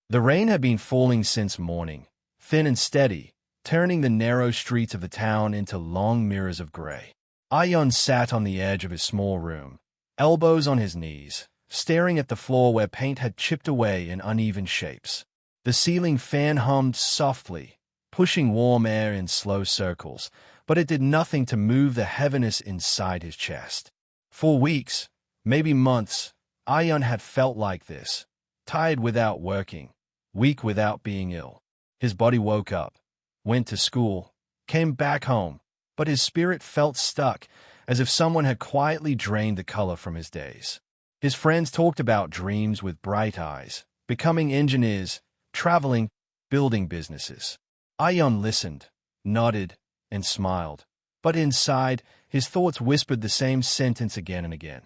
The rain had been falling since morning, thin and steady, turning the narrow streets of the town into long mirrors of gray. Ayan sat on the edge of his small room, elbows on his knees, staring at the floor where paint had chipped away in uneven shapes. The ceiling fan hummed softly, pushing warm air in slow circles, but it did nothing to move the heaviness inside his chest. For weeks, maybe months, Ayan had felt like this, tired without working, weak without being ill. His body woke up, went to school, came back home, but his spirit felt stuck, as if someone had quietly drained the color from his days. His friends talked about dreams with bright eyes, becoming engineers, traveling, building businesses. Ayan listened, nodded, and smiled. But inside, his thoughts whispered the same sentence again and again.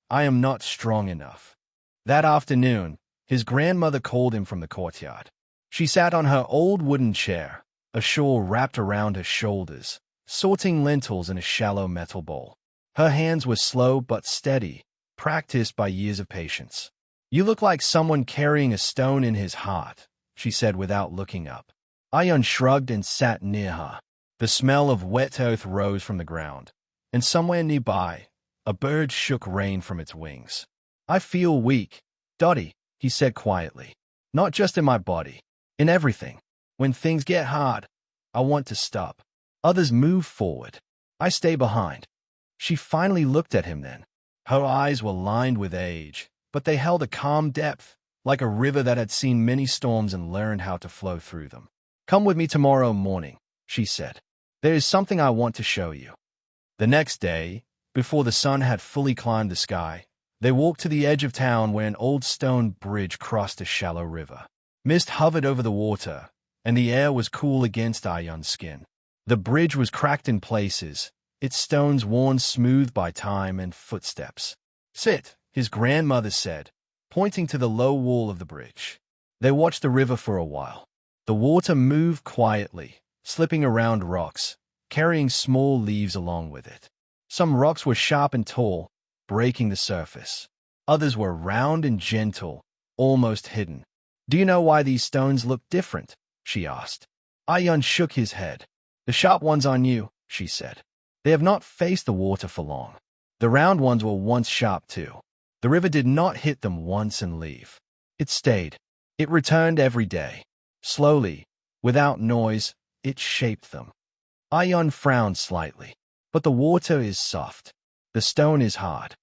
I am not strong enough. That afternoon, his grandmother called him from the courtyard. She sat on her old wooden chair, a shawl wrapped around her shoulders, sorting lentils in a shallow metal bowl. Her hands were slow but steady, practiced by years of patience. You look like someone carrying a stone in his heart, she said without looking up. Ayan shrugged and sat near her. The smell of wet earth rose from the ground, and somewhere nearby, a bird shook rain from its wings. I feel weak, Dottie, he said quietly. Not just in my body, in everything. When things get hard, I want to stop. Others move forward. I stay behind. She finally looked at him then. Her eyes were lined with age, but they held a calm depth, like a river that had seen many storms and learned how to flow through them. Come with me tomorrow morning, she said. There is something I want to show you. The next day, before the sun had fully climbed the sky, they walked to the edge of town where an old stone bridge crossed a shallow river. Mist hovered over the water, and the air was cool against Ayan's skin. The bridge was cracked in places, its stones worn smooth by time and footsteps. Sit, his grandmother said, pointing to the low wall of the bridge. They watched the river for a while. The water moved quietly, slipping around rocks, carrying small leaves along with it. Some rocks were sharp and tall, breaking the surface. Others were round and gentle, almost hidden. Do you know why these stones look different? She asked. Ayan shook his head. The sharp ones are new, she said. They have not faced the water for long. The round ones were once sharp too. The river did not hit them once and leave. It stayed. It returned every day. Slowly, without noise, it shaped them. Ayan frowned slightly. But the water is soft. The stone is hard.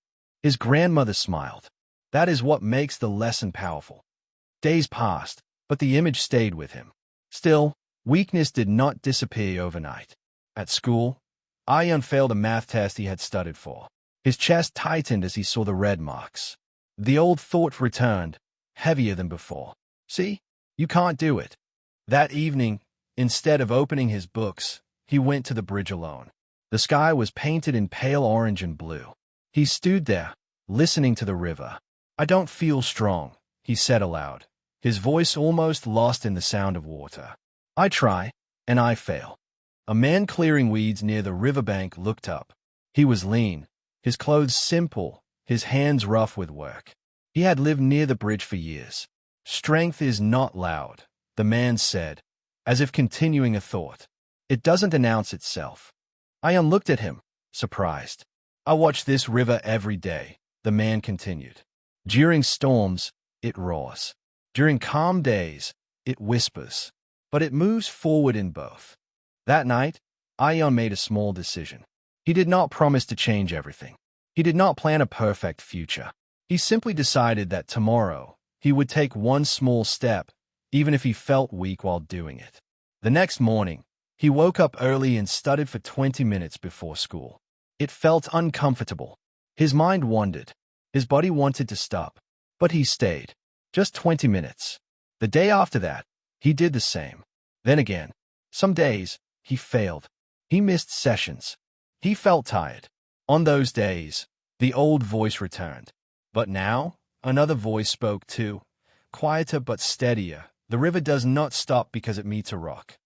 His grandmother smiled. That is what makes the lesson powerful. Days passed, but the image stayed with him. Still, weakness did not disappear overnight. At school, Ayan failed a math test he had studied for. His chest tightened as he saw the red marks. The old thought returned, heavier than before. See, you can't do it. That evening, instead of opening his books, he went to the bridge alone. The sky was painted in pale orange and blue. He stood there, listening to the river. I don't feel strong, he said aloud, his voice almost lost in the sound of water. I try, and I fail. A man clearing weeds near the riverbank looked up. He was lean, his clothes simple, his hands rough with work. He had lived near the bridge for years. Strength is not loud, the man said, as if continuing a thought. It doesn't announce itself. Ayan looked at him, surprised. I watch this river every day, the man continued. During storms, it roars. During calm days, it whispers. But it moves forward in both. That night, Ayan made a small decision. He did not promise to change everything. He did not plan a perfect future. He simply decided that tomorrow, he would take one small step, even if he felt weak while doing it. The next morning, he woke up early and studied for 20 minutes before school. It felt uncomfortable. His mind wandered. His body wanted to stop. But he stayed. Just 20 minutes. The day after that, he did the same. Then again. Some days, he failed. He missed sessions. He felt tired. On those days, the old voice returned. But now, another voice spoke too. Quieter but steadier. The river does not stop because it meets a rock.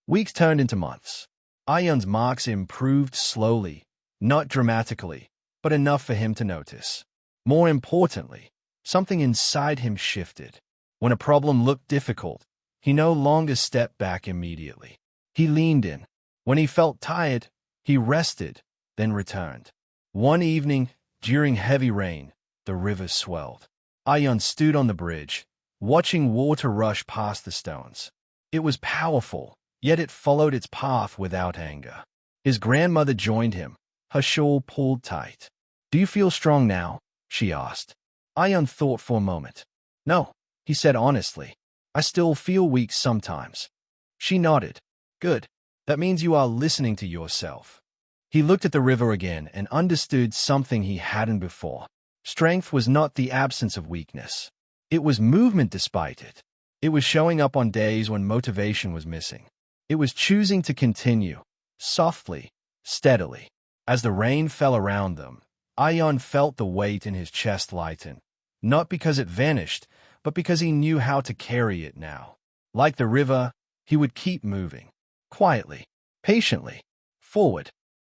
Weeks turned into months. Ayan's marks improved slowly, not dramatically, but enough for him to notice. More importantly, something inside him shifted. When a problem looked difficult, he no longer stepped back immediately. He leaned in. When he felt tired, he rested, then returned. One evening, during heavy rain, the river swelled. Ion stood on the bridge, watching water rush past the stones. It was powerful, yet it followed its path without anger. His grandmother joined him, her shawl pulled tight. "Do you feel strong now?" she asked. Ion thought for a moment. "No," he said honestly. "I still feel weak sometimes." She nodded. "Good. That means you are listening to yourself." He looked at the river again and understood something he hadn't before. Strength was not the absence of weakness. It was movement despite it. It was showing up on days when motivation was missing. It was choosing to continue, softly, steadily. As the rain fell around them, Ion felt the weight in his chest lighten, not because it vanished, but because he knew how to carry it now. Like the river, he would keep moving, quietly, patiently, forward.